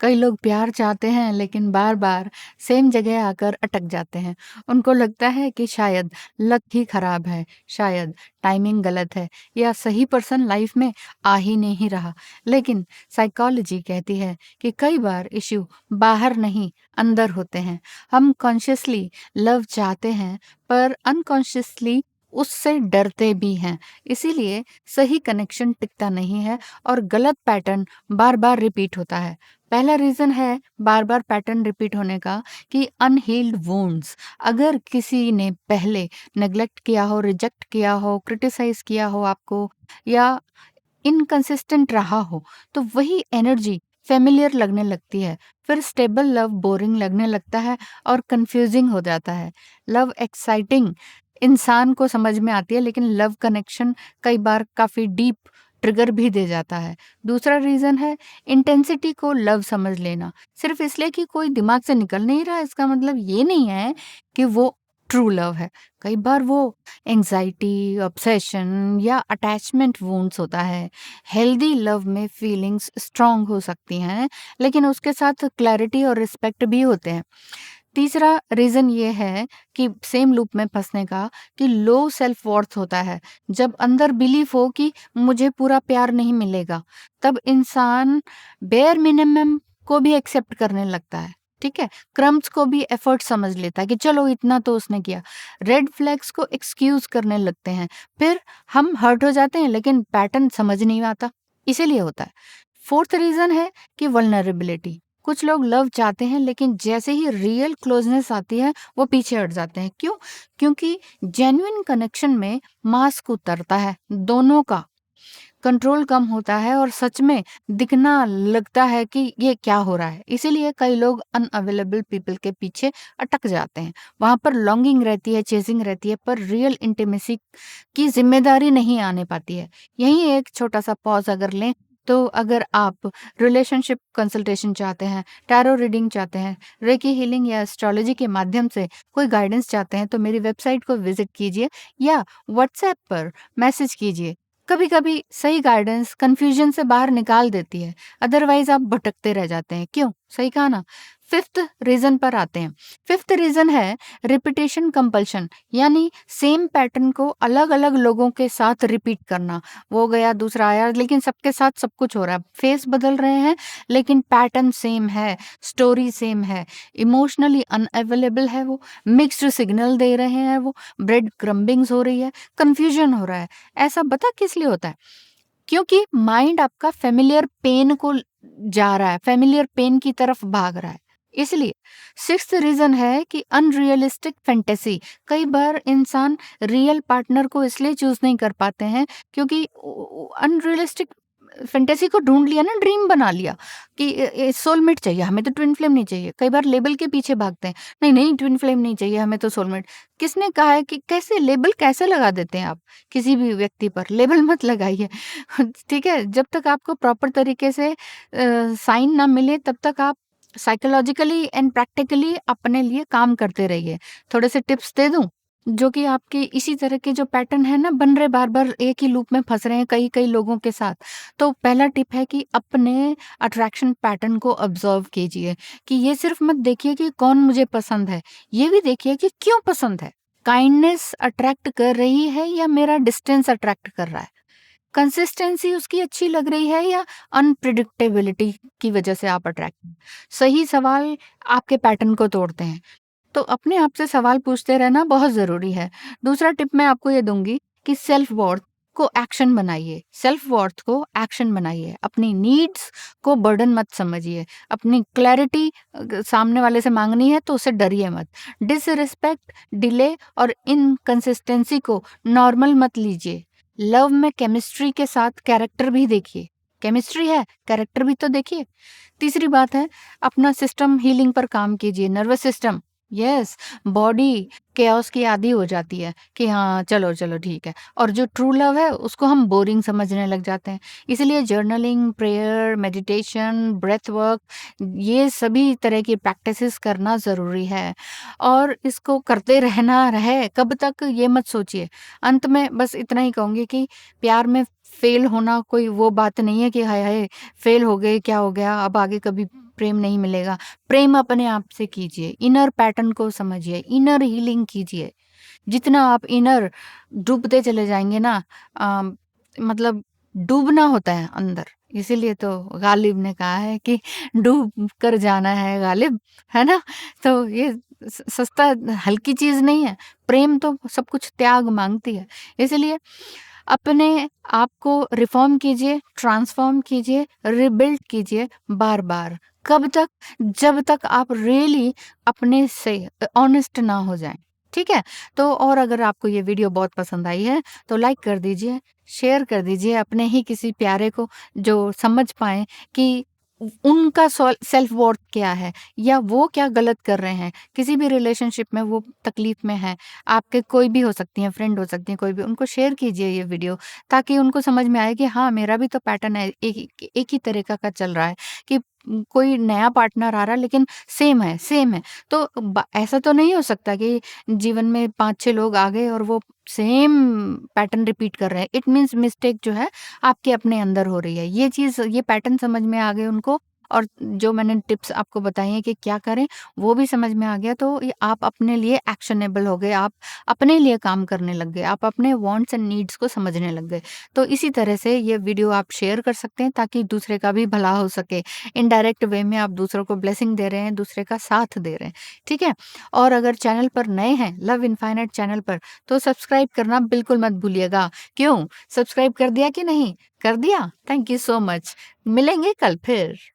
कई लोग प्यार चाहते हैं लेकिन बार-बार सेम जगह आकर अटक जाते हैं। उनको लगता है कि शायद लक ही खराब है, शायद टाइमिंग गलत है या सही पर्सन लाइफ में आ ही नहीं रहा। लेकिन साइकोलॉजी कहती है कि कई बार इश्यू बाहर नहीं, अंदर होते हैं। हम कॉन्शियसली लव चाहते हैं पर अनकॉन्शियसली उससे डरते भी हैं। इसीलिए सही कनेक्शन टिकता नहीं है और गलत पैटर्न बार-बार रिपीट होता है। पहला रीज़न है बार-बार पैटर्न रिपीट होने का कि अनहील्ड वुंड्स। अगर किसी ने पहले नेग्लेक्ट किया हो, रिजेक्ट किया हो, क्रिटिसाइज़ किया हो आपको या इनकंसिस्टेंट रहा हो, तो वही एनर्जी फ़ैमिलियर लगने लगती है। फिर स्टेबल लव बोरिंग लगने लगता है और कन्फ्यूज़िंग हो जाता है। लव एक्साइटिंग इंसान को समझ में आती है लेकिन लव कनेक्शन कई बार काफ़ी डीप ट्रिगर भी दे जाता है। दूसरा रीज़न है इंटेंसिटी को लव समझ लेना। सिर्फ़ इसलिए कि कोई दिमाग से निकल नहीं रहा इसका मतलब ये नहीं है कि वो ट्रू लव है। कई बार वो एंग्ज़ायटी, ऑब्सेशन या अटैचमेंट वुंड्स होता है। हेल्दी लव में फीलिंग्स स्ट्रॉन्ग हो सकती हैं, लेकिन उसके साथ क्लैरिटी और रिस्पेक्ट भी होते हैं। तीसरा रीज़न ये है कि सेम लूप में फँसने का कि लो सेल्फ वर्थ होता है। जब अंदर बिलीफ हो कि मुझे पूरा प्यार नहीं मिलेगा, तब इंसान बेयर मिनिमम को भी एक्सेप्ट करने लगता है। ठीक है? क्रम्स को भी एफर्ट समझ लेता है कि चलो इतना तो उसने किया। रेड फ्लैग्स को एक्सक्यूज़ करने लगते हैं। फिर हम हर्ट हो जाते हैं लेकिन पैटर्न समझ नहीं आता, इसीलिए होता है। फोर्थ रीज़न है कि वल्नरेबिलिटी। कुछ लोग लव चाहते हैं लेकिन जैसे ही रियल क्लोजनेस आती है वो पीछे हट जाते हैं। क्यों? क्योंकि जेन्युइन कनेक्शन में मास्क उतरता है दोनों का, कंट्रोल कम होता है और सच में दिखना लगता है कि ये क्या हो रहा है। इसीलिए कई लोग अनअवेलेबल पीपल के पीछे अटक जाते हैं। वहाँ पर लॉन्गिंग रहती है, चेजिंग रहती है पर रियल इंटीमेसी की ज़िम्मेदारी नहीं आने पाती है। यहीं एक छोटा-सा पॉज़ अगर लें, तो अगर आप रिलेशनशिप कंसल्टेशन चाहते हैं, टैरो रीडिंग चाहते हैं, रेकी हीलिंग या एस्ट्रोलॉजी के माध्यम से कोई गाइडेंस चाहते हैं, तो मेरी वेबसाइट को विज़िट कीजिए या व्हाट्सएप पर मैसेज कीजिए। कभी-कभी सही गाइडेंस कन्फ्यूजन से बाहर निकाल देती है, अदरवाइज़ आप भटकते रह जाते हैं। क्यों? सही कहा ना? फिफ्थ रीज़न पर आते हैं। फिफ्थ रीज़न है रिपिटेशन कंपल्शन, यानी सेम पैटर्न को अलग-अलग लोगों के साथ रिपीट करना। वो गया, दूसरा आया, लेकिन सबके साथ सब कुछ हो रहा है। फेस बदल रहे हैं, लेकिन पैटर्न सेम है, स्टोरी सेम है, इमोशनली अनअवेलेबल है वो, मिक्स्ड सिग्नल दे रहे हैं वो, ब्रेड क्रम्बिंग्स हो रही है, कन्फ्यूजन हो रहा है। ऐसा पता किस लिए होता है? क्योंकि माइंड आपका फ़ैमिलियर पेन को जा रहा है, फ़ैमिलियर पेन की तरफ भाग रहा है, इसलिए। सिक्स्थ रीज़न है कि अनरियलिस्टिक फैंटेसी। कई बार इंसान रियल पार्टनर को इसलिए चूज़ नहीं कर पाते हैं क्योंकि अनरियलिस्टिक फैंटेसी को ढूँढ लिया ना, ड्रीम बना लिया कि सोलमेट चाहिए, हमें तो ट्विन फ्लेम नहीं चाहिए। कई बार लेबल के पीछे भागते हैं, नहीं, नहीं ट्विन फ्लेम नहीं चाहिए, हमें तो सोलमेट। किसने कहा है कि कैसे लेबल कैसे लगा देते हैं आप किसी भी व्यक्ति पर? लेबल मत लगाइए। ठीक है? जब तक आपको प्रॉपर तरीके से साइन ना मिले तब तक आप साइकोलॉजिकली एंड प्रैक्टिकली अपने लिए काम करते रहिए। थोड़े से टिप्स दे दूँ? जो कि आपके इसी तरह के जो पैटर्न है ना बन रहे बार-बार एक ही लूप में फँस रहे हैं कई-कई लोगों के साथ। तो पहला टिप है कि अपने अट्रैक्शन पैटर्न को ऑब्ज़र्व कीजिए कि ये सिर्फ़ मत देखिए कि कौन मुझे पसंद है, ये भी देखिए कि क्यों पसंद है। काइंडनेस अट्रैक्ट कर रही है या मेरा डिस्टेंस अट्रैक्ट कर रहा है? कंसिस्टेंसी उसकी अच्छी लग रही है या अनप्रेडिक्टेबिलिटी की वजह से आप अट्रैक्ट सही सवाल आपके पैटर्न को तोड़ते हैं। तो अपने आप से सवाल पूछते रहना बहुत ज़रूरी है। दूसरा टिप मैं आपको ये दूँगी कि सेल्फ वर्थ को एक्शन बनाइए। सेल्फ वर्थ को एक्शन बनाइए। अपनी नीड्स को बर्डन मत समझिए। अपनी क्लैरिटी सामने वाले से माँगनी है तो उससे डरिए मत। डिसरिस्पेक्ट, डिले और इनकंसिस्टेंसी को नॉर्मल मत लीजिए। लव में केमिस्ट्री के साथ कैरेक्टर भी देखिए। केमिस्ट्री है, कैरेक्टर भी तो देखिए। तीसरी बात है अपना सिस्टम हीलिंग पर काम कीजिए। Nervous system, yes, body chaos की आदी हो जाती है कि हाँ चलो चलो ठीक है, और जो ट्रू लव है उसको हम बोरिंग समझने लग जाते हैं। इसलिए journaling, prayer, meditation, breath work, ये सभी तरह की प्रैक्टिसेस करना ज़रूरी है और इसको करते रहना रहे कब तक ये मत सोचिए। अंत में बस इतना ही कहूँगी कि प्यार में फेल होना कोई वो बात नहीं है कि हाय हाय फेल हो गए क्या हो गया अब आगे कभी प्रेम नहीं मिलेगा। प्रेम अपने आप से कीजिए, इनर पैटर्न को समझिए, इनर हीलिंग कीजिए। जितना आप इनर डूबते चले जाएँगे ना अ, मतलब डूबना होता है अंदर, इसीलिए तो गालिब ने कहा है कि डूब कर जाना है गालिब, है ना? तो ये सस्ता हल्की चीज़ नहीं है, प्रेम तो सब कुछ त्याग माँगती है। इसलिए अपने आप को रिफ़ॉर्म कीजिए, ट्रांसफ़ॉर्म कीजिए, रिबिल्ड कीजिए बार-बार। कब तक? जब तक आप रियली अपने से ऑनेस्ट ना हो जाएँ, ठीक है? तो और अगर आपको ये वीडियो बहुत पसंद आई है, तो लाइक कर दीजिए, शेयर कर दीजिए अपने ही किसी प्यारे को जो समझ पाएँ कि उनका सेल्फ वर्थ क्या है या वो क्या गलत कर रहे हैं। किसी भी रिलेशनशिप में वो तकलीफ़ में हैं, आपके कोई भी हो सकती हैं, फ्रेंड हो सकती हैं, कोई भी, उनको शेयर कीजिए ये वीडियो ताकि उनको समझ में आए कि हाँ, मेरा भी तो पैटर्न है, एक ही तरीक़ा का चल रहा है कि कोई नया पार्टनर आ रहा है लेकिन सेम है, सेम है। तो ऐसा तो नहीं हो सकता कि जीवन में 5-6 लोग आ गए और वो सेम पैटर्न रिपीट कर रहे हैं। इट मीन्स मिस्टेक जो है आपके अपने अंदर हो रही है। ये पैटर्न समझ में आ गए उनको और जो मैंने टिप्स आपको बताई हैं कि क्या करें, वो भी समझ में आ गया तो ये आप अपने लिए एक्शनेबल हो गए, आप अपने लिए काम करने लग गए, आप अपने वांट्स एंड नीड्स को समझने लग गए। तो इसी तरह से ये वीडियो आप शेयर कर सकते हैं ताकि दूसरे का भी भला हो सके। इनडायरेक्ट वे में आप दूसरों को ब्लेसिंग दे रहे हैं, दूसरे का साथ दे रहे हैं, ठीक है? और अगर चैनल पर नए हैं, लव इनफाइनाइट चैनल पर, तो सब्सक्राइब करना बिल्कुल मत भूलिएगा। क्यों? सब्सक्राइब कर दिया कि नहीं? कर दिया? Thank you so much. मिलेंगे कल फिर।